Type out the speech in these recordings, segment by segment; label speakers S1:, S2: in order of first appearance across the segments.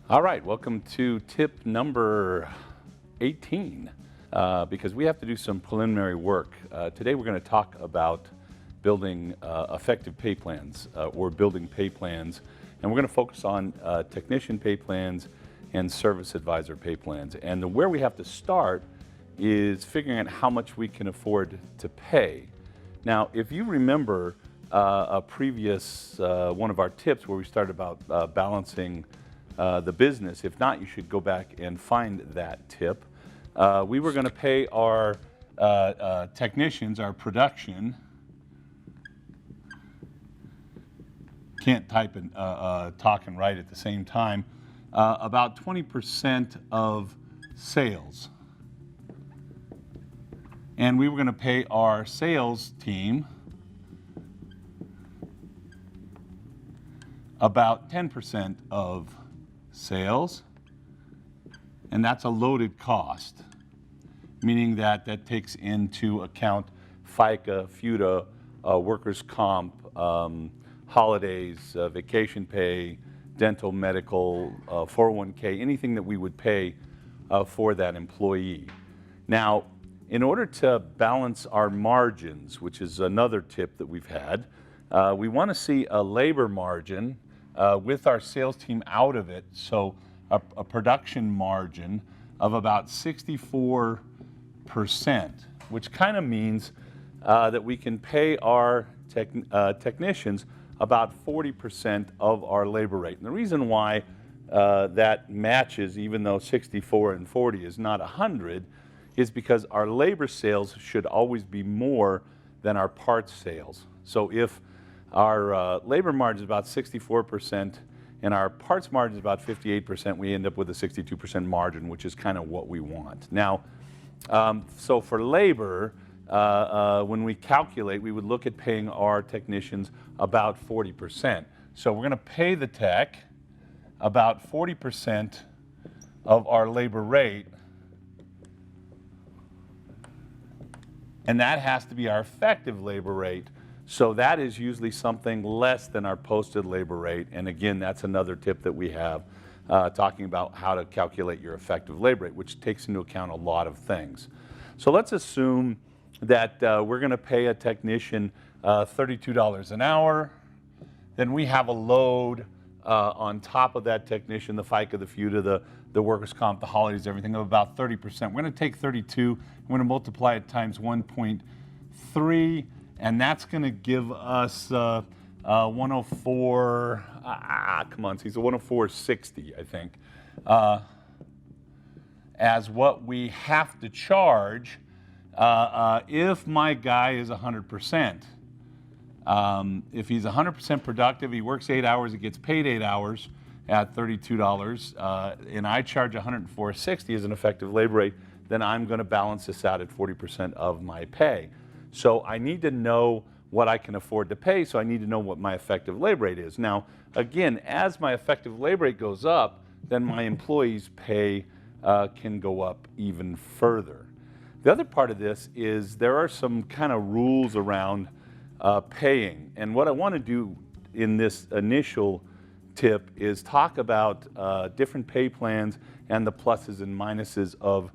S1: All right, welcome to tip number 18, because we have to do some preliminary work. Today we're going to talk about building effective pay plans or building pay plans, and we're going to focus on technician pay plans and service advisor pay plans. And where we have to start is figuring out how much we can afford to pay. Now, if you remember a previous one of our tips where we started about balancing the business. If not, you should go back and find that tip. We were going to pay our technicians, our production. Can't type and talk and write at the same time. About 20% of sales. And we were going to pay our sales team about 10% of sales, and that's a loaded cost, meaning that that takes into account FICA, FUTA, workers' comp, holidays, vacation pay, dental, medical, 401k, anything that we would pay for that employee. Now, in order to balance our margins, which is another tip that we've had, we want to see a labor margin with our sales team out of it, so a production margin of about 64%, which kind of means that we can pay our technicians about 40% of our labor rate. And the reason why that matches, even though 64 and 40 is not 100, is because our labor sales should always be more than our parts sales. So if our labor margin is about 64% and our parts margin is about 58%, we end up with a 62% margin, which is kind of what we want. Now, so for labor, when we calculate, we would look at paying our technicians about 40%. So we're going to pay the tech about 40% of our labor rate, and that has to be our effective labor rate. So that is usually something less than our posted labor rate. And again, that's another tip that we have, talking about how to calculate your effective labor rate, which takes into account a lot of things. So let's assume that we're going to pay a technician $32 an hour. Then we have a load on top of that technician, the FICA, the FUTA, the workers' comp, the holidays, everything, of about 30%. We're going to take 32, we're going to multiply it times 1.3, and that's going to give us 104, come on, Cecil, 104.60, I think, as what we have to charge if my guy is 100%. If he's 100% productive, he works 8 hours, he gets paid 8 hours at $32, and I charge $104.60 as an effective labor rate, then I'm going to balance this out at 40% of my pay. So I need to know what I can afford to pay, so I need to know what my effective labor rate is. Now, again, as my effective labor rate goes up, then my employees' pay can go up even further. The other part of this is there are some kind of rules around paying. And what I want to do in this initial tip is talk about different pay plans and the pluses and minuses of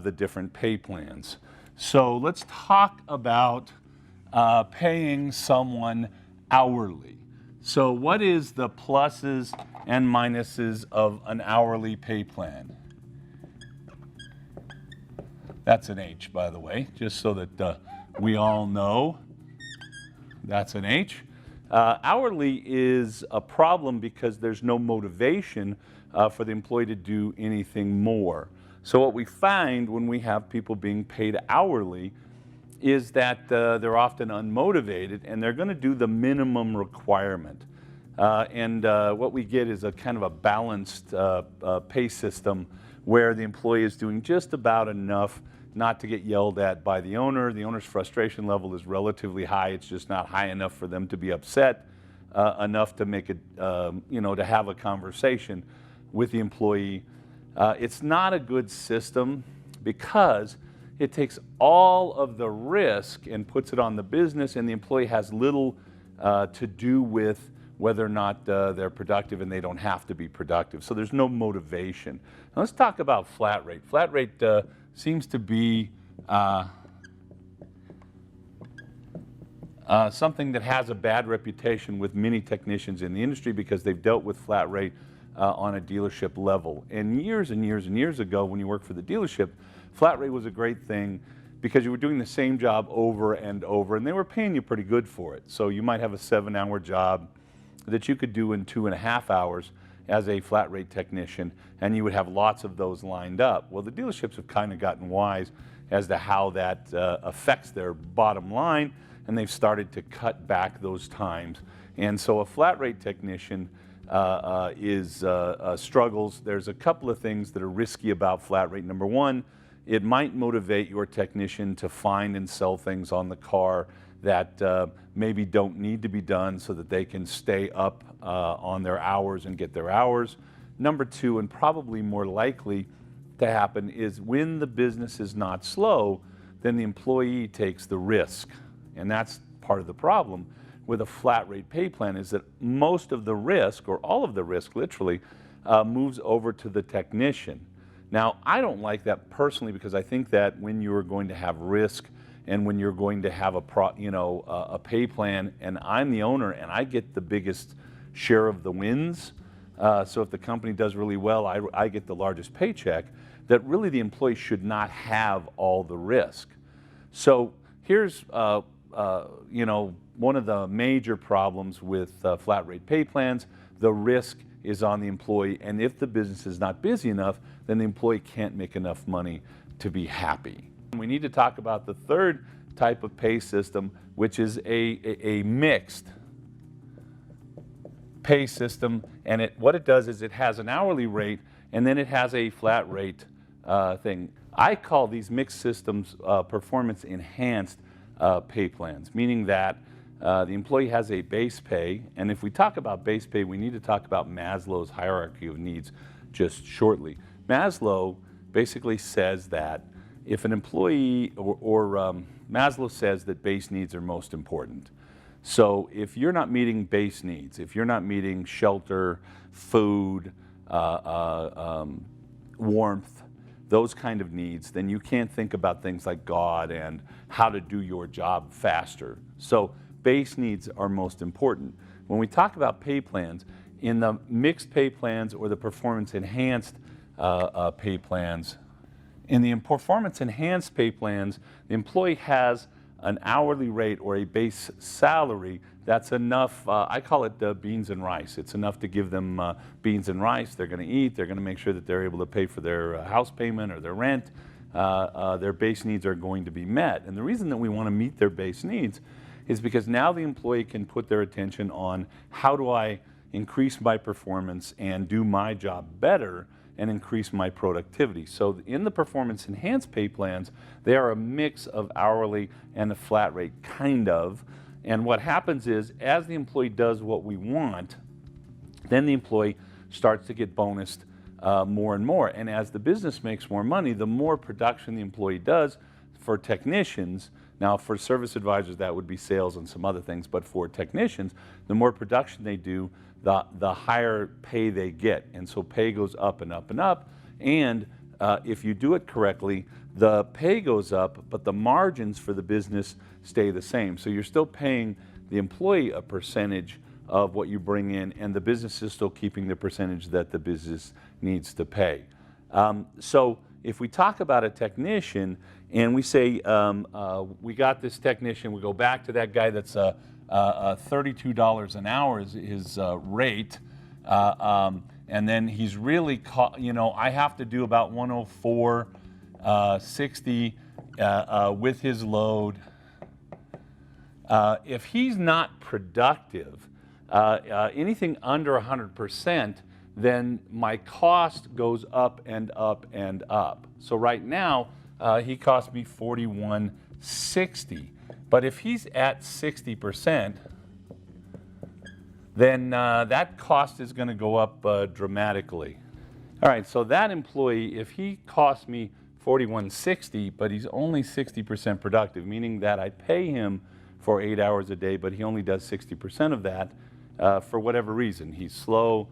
S1: the different pay plans. So let's talk about paying someone hourly. So what is the pluses and minuses of an hourly pay plan? That's an H, by the way, just so that we all know. That's an H. Hourly is a problem because there's no motivation for the employee to do anything more. So what we find when we have people being paid hourly is that they're often unmotivated and they're going to do the minimum requirement. And what we get is a kind of a balanced pay system where the employee is doing just about enough not to get yelled at by the owner. The owner's frustration level is relatively high. It's just not high enough for them to be upset enough to make it, to have a conversation with the employee. It's not a good system because it takes all of the risk and puts it on the business, and the employee has little to do with whether or not they're productive, and they don't have to be productive. So there's no motivation. Now let's talk about flat rate. Flat rate seems to be something that has a bad reputation with many technicians in the industry because they've dealt with flat rate on a dealership level. And years and years and years ago, when you worked for the dealership, flat rate was a great thing because you were doing the same job over and over, and they were paying you pretty good for it. So you might have a 7-hour job that you could do in 2.5 hours as a flat rate technician, and you would have lots of those lined up. Well, the dealerships have kind of gotten wise as to how that affects their bottom line, and they've started to cut back those times. And so a flat rate technician struggles. There's a couple of things that are risky about flat rate. Number one, it might motivate your technician to find and sell things on the car that maybe don't need to be done so that they can stay up on their hours and get their hours. Number two, and probably more likely to happen, is when the business is not slow, then the employee takes the risk. And that's part of the problem with a flat rate pay plan, is that most of the risk, or all of the risk literally, moves over to the technician. Now, I don't like that personally because I think that when you're going to have risk and when you're going to have a pay plan, and I'm the owner and I get the biggest share of the wins, so if the company does really well, I get the largest paycheck, that really the employee should not have all the risk. So here's one of the major problems with flat rate pay plans. The risk is on the employee, and if the business is not busy enough, then the employee can't make enough money to be happy. We need to talk about the third type of pay system, which is a mixed pay system, and what it does is it has an hourly rate and then it has a flat rate thing. I call these mixed systems performance enhanced pay plans, meaning that the employee has a base pay, and if we talk about base pay, we need to talk about Maslow's hierarchy of needs just shortly. Maslow basically says that if an employee, Maslow says that base needs are most important. So if you're not meeting base needs, if you're not meeting shelter, food, warmth, those kind of needs, then you can't think about things like God and how to do your job faster. So base needs are most important. When we talk about pay plans, in the mixed pay plans or the performance enhanced pay plans, in the performance enhanced pay plans, the employee has an hourly rate or a base salary that's enough, I call it beans and rice. It's enough to give them beans and rice. They're going to eat. They're going to make sure that they're able to pay for their house payment or their rent. Their base needs are going to be met. And the reason that we want to meet their base needs is because now the employee can put their attention on how do I increase my performance and do my job better and increase my productivity. So in the performance enhanced pay plans, they are a mix of hourly and a flat rate, kind of. And what happens is, as the employee does what we want, then the employee starts to get bonused more and more. And as the business makes more money, the more production the employee does for technicians. Now, for service advisors, that would be sales and some other things, but for technicians, the more production they do, the higher pay they get. And so pay goes up and up and up. And if you do it correctly, the pay goes up, but the margins for the business stay the same. So you're still paying the employee a percentage of what you bring in, and the business is still keeping the percentage that the business needs to pay. So if we talk about a technician and we say, we got this technician, we go back to that guy that's $32 an hour is his rate, and then he's really, I have to do about 104.60 with his load. If he's not productive, anything under 100%, then my cost goes up and up and up. So right now, he costs me $41.60. But if he's at 60%, then that cost is going to go up dramatically. All right, so that employee, if he costs me $41.60, but he's only 60% productive, meaning that I pay him for 8 hours a day, but he only does 60% of that, for whatever reason. He's slow,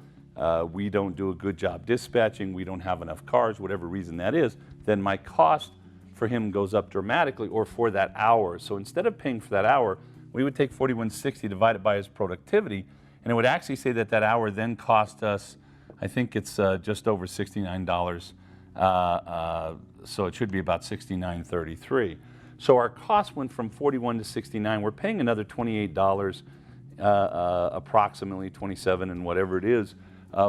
S1: we don't do a good job dispatching, we don't have enough cars, whatever reason that is, then my cost for him goes up dramatically, or for that hour. So instead of paying for that hour, we would take 4160, divide it by his productivity, and it would actually say that that hour then cost us, I think it's just over $69. So it should be about $69.33. So our cost went from 41 to 69. We're paying another $28, approximately 27 and whatever it is,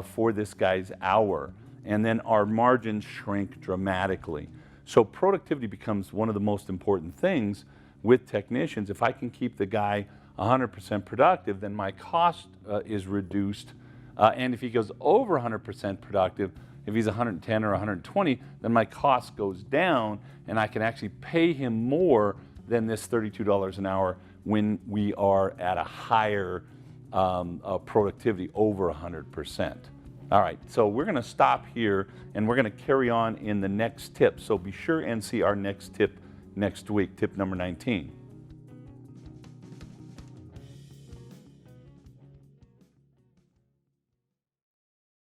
S1: for this guy's hour. And then our margins shrink dramatically. So productivity becomes one of the most important things with technicians. If I can keep the guy 100% productive, then my cost is reduced. And if he goes over 100% productive, if he's 110 or 120, then my cost goes down, and I can actually pay him more than this $32 an hour when we are at a higher productivity, over 100%. All right, so we're going to stop here, and we're going to carry on in the next tip. So be sure and see our next tip next week, tip number 19.